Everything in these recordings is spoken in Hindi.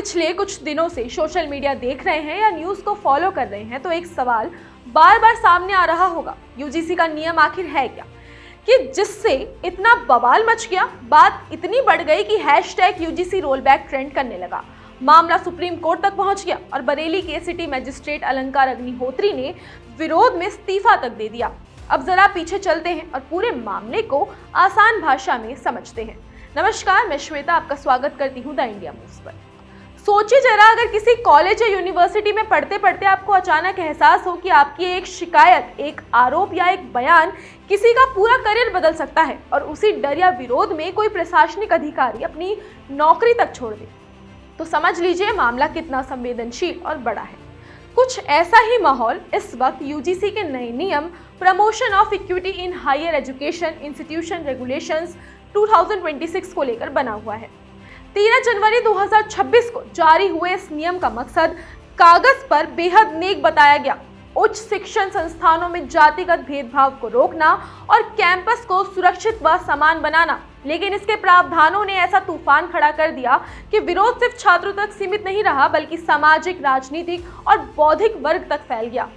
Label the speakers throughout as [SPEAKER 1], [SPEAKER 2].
[SPEAKER 1] पिछले कुछ दिनों से सोशल मीडिया देख रहे हैं या न्यूज़ को फॉलो कर रहे हैं तो एक सवाल बार बार सामने आ रहा होगा, यूजीसी का नियम आखिर है क्या, कि जिससे इतना बवाल मच गया, बात इतनी बढ़ गई कि hashtag UGC roll back trend करने लगा। मामला सुप्रीम कोर्ट तक पहुंच गया और बरेली के सिटी मजिस्ट्रेट अलंकार अग्निहोत्री ने विरोध में इस्तीफा तक दे दिया। अब जरा पीछे चलते हैं और पूरे मामले को आसान भाषा में समझते हैं। नमस्कार, मैं श्वेता आपका स्वागत करती हूँ द इंडिया मूव्स पर। सोचिए जरा, अगर किसी कॉलेज या यूनिवर्सिटी में पढ़ते पढ़ते आपको अचानक एहसास हो कि आपकी एक शिकायत, एक आरोप या एक बयान किसी का पूरा करियर बदल सकता है और उसी डर या विरोध में कोई प्रशासनिक अधिकारी अपनी नौकरी तक छोड़ दे, तो समझ लीजिए मामला कितना संवेदनशील और बड़ा है। कुछ ऐसा ही माहौल इस वक्त यूजीसी के नए नियम promotion of equity in higher education institution regulations 2026 को लेकर बना हुआ है। 13 जनवरी 2026 को जारी हुए इस नियम का मकसद कागज पर बेहद नेक बताया गया, उच्च शिक्षण संस्थानों में जातिगत भेदभाव को रोकना और कैंपस को सुरक्षित व समान बनाना। लेकिन इसके प्रावधानों ने ऐसा तूफान खड़ा कर दिया कि विरोध सिर्फ छात्रों तक सीमित नहीं रहा, बल्कि सामाजिक, राजनीतिक और बौद्धिक वर्ग तक फैल गया।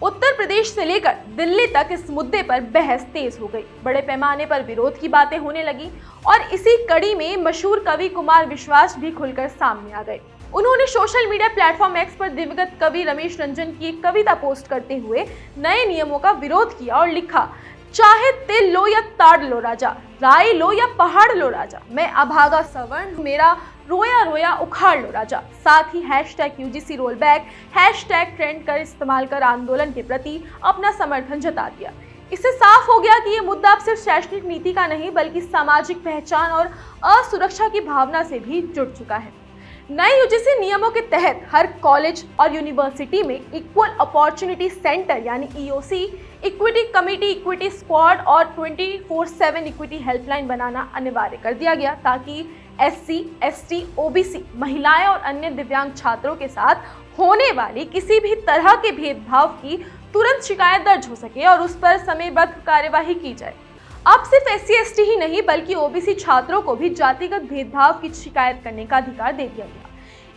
[SPEAKER 1] उत्तर प्रदेश से लेकर दिल्ली तक इस मुद्दे पर बहस तेज हो गई। बड़े पैमाने पर विरोध की बातें होने लगी और इसी कड़ी में मशहूर कवि कुमार विश्वास भी खुलकर सामने आ गए। उन्होंने सोशल मीडिया प्लेटफॉर्म एक्स पर दिवंगत कवि रमेश रंजन की एक कविता पोस्ट करते हुए नए नियमों का विरोध किया और लिखा, चाहे तिल लो या ताड़ लो राजा, राई लो या पहाड़ लो राजा, मैं अभागा सवर्ण, मेरा रोया रोया उखाड़ लो राजा। साथ ही hashtag UGC roll back, hashtag trend कर इस्तेमाल कर आंदोलन के प्रति अपना समर्थन जता दिया। इससे साफ हो गया कि ये मुद्दा अब सिर्फ शैक्षणिक नीति का नहीं, बल्कि सामाजिक पहचान और असुरक्षा की भावना से भी जुड़ चुका है। नए यूजीसी नियमों के तहत हर कॉलेज और यूनिवर्सिटी में इक्वल अपॉर्चुनिटी सेंटर यानी EOC, equity committee, equity squad और 24/7 इक्विटी हेल्पलाइन बनाना अनिवार्य कर दिया गया, ताकि एससी, एसटी, ओबीसी, महिलाएं और अन्य दिव्यांग छात्रों के साथ होने वाली किसी भी तरह के भेदभाव की तुरंत शिकायत दर्ज हो सके और उस पर समयबद्ध कार्यवाही की जाए। अब सिर्फ एससी एसटी ही नहीं, बल्कि ओबीसी छात्रों को भी जातिगत भेदभाव की शिकायत करने का अधिकार दे दिया गया।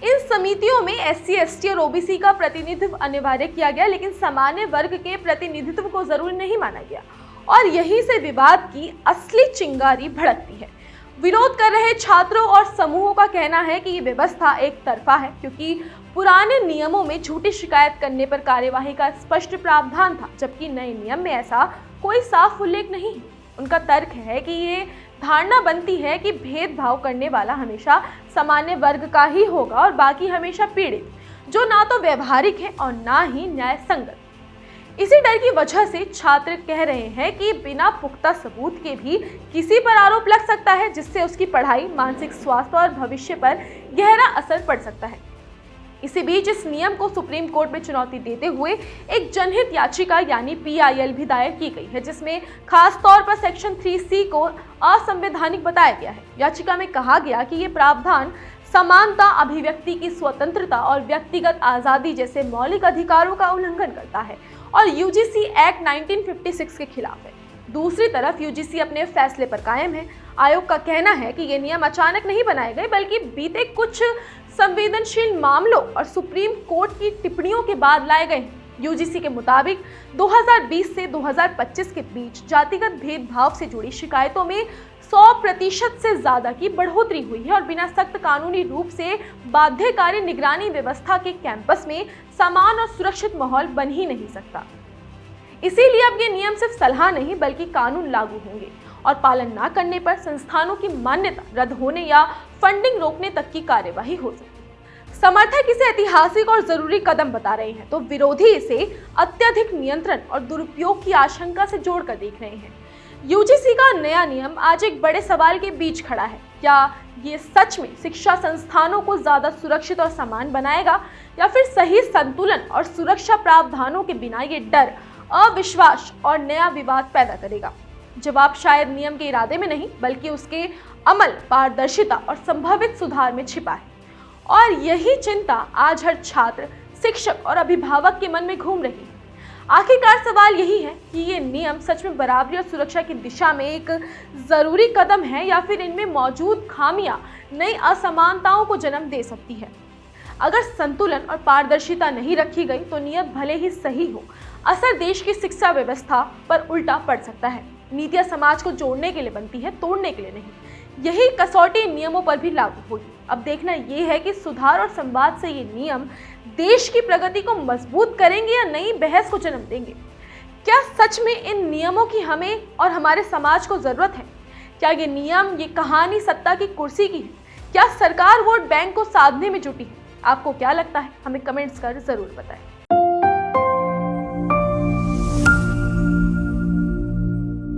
[SPEAKER 1] इन समितियों में एससी एसटी और ओबीसी का प्रतिनिधित्व अनिवार्य किया गया, लेकिन सामान्य वर्ग के प्रतिनिधित्व को जरूरी नहीं माना गया और यहीं से विवाद की असली चिंगारी भड़कती है। विरोध कर रहे छात्रों और समूहों का कहना है कि ये व्यवस्था एक तरफा है, क्योंकि पुराने नियमों में झूठी शिकायत करने पर कार्यवाही का स्पष्ट प्रावधान था, जबकि नए नियम में ऐसा कोई साफ उल्लेख नहीं है। उनका तर्क है कि ये धारणा बनती है कि भेदभाव करने वाला हमेशा सामान्य वर्ग का ही होगा और बाकी हमेशा पीड़ित, जो ना तो व्यवहारिक है और ना ही न्याय संगत। इसी डर की वजह से छात्र कह रहे हैं कि बिना पुख्ता सबूत के भी किसी पर आरोप लग सकता है, जिससे उसकी पढ़ाई, मानसिक स्वास्थ्य और भविष्य पर गहरा असर पड़ सकता है। इसी बीच इस नियम को सुप्रीम कोर्ट में चुनौती देते हुए एक जनहित याचिका यानी PIL भी दायर की गई है, जिसमें खास तौर पर सेक्शन 3C को असंवैधानिक बताया गया है। याचिका में कहा गया कि ये प्रावधान समानता, अभिव्यक्ति की स्वतंत्रता और व्यक्तिगत आज़ादी जैसे मौलिक अधिकारों का उल्लंघन करता है और यूजीसी एक्ट 1956 के खिलाफ है। दूसरी तरफ यूजीसी अपने फैसले पर कायम है। आयोग का कहना है कि ये नियम अचानक नहीं बनाए गए, बल्कि बीते कुछ संवेदनशील मामलों और सुप्रीम कोर्ट की टिप्पणियों के बाद लाए गए हैं। यूजीसी के मुताबिक 2020 से 2025 के बीच जातिगत भेदभाव से जुड़ी शिकायतों में 100% से ज्यादा की बढ़ोतरी हुई है और बिना सख्त कानूनी रूप से बाध्यकारी निगरानी व्यवस्था के कैंपस में समान और सुरक्षित माहौल बन ही नहीं सकता। इसीलिए अब ये नियम सिर्फ सलाह नहीं, बल्कि कानून लागू होंगे और पालन न करने पर संस्थानों की मान्यता रद्द होने या फंडिंग रोकने तक की कार्यवाही हो सकती है। समर्थक इसे ऐतिहासिक और जरूरी कदम बता रहे हैं, तो विरोधी इसे अत्यधिक नियंत्रण और दुरुपयोग की आशंका से जोड़कर देख रहे हैं। यूजीसी का नया नियम आज एक बड़े सवाल के बीच खड़ा है। क्या ये सच में शिक्षा संस्थानों को ज्यादा सुरक्षित और समान बनाएगा, या फिर सही संतुलन और सुरक्षा प्रावधानों के बिना ये डर, अविश्वास और नया विवाद पैदा करेगा? जवाब शायद नियम के इरादे में नहीं, बल्कि उसके अमल, पारदर्शिता और संभावित सुधार में छिपा है। और यही चिंता आज हर छात्र, शिक्षक और अभिभावक के मन में घूम रही है। आखिरकार सवाल यही है कि ये नियम सच में बराबरी और सुरक्षा की दिशा में एक जरूरी कदम है या फिर इनमें मौजूद खामियां नई असमानताओं को जन्म दे सकती है। अगर संतुलन और पारदर्शिता नहीं रखी गई तो नियम भले ही सही हो, असर देश की शिक्षा व्यवस्था पर उल्टा पड़ सकता है। नीतियां समाज को जोड़ने के लिए बनती है, तोड़ने के लिए नहीं। यही कसौटी नियमों पर भी लागू होगी। अब देखना यह है कि सुधार और संवाद से ये नियम देश की प्रगति को मजबूत करेंगे या नई बहस को जन्म देंगे। क्या सच में इन नियमों की हमें और हमारे समाज को जरूरत है? क्या ये नियम, ये कहानी सत्ता की कुर्सी की है? क्या सरकार वोट बैंक को साधने में जुटी है? आपको क्या लगता है? हमें कमेंट्स कर जरूर बताएं।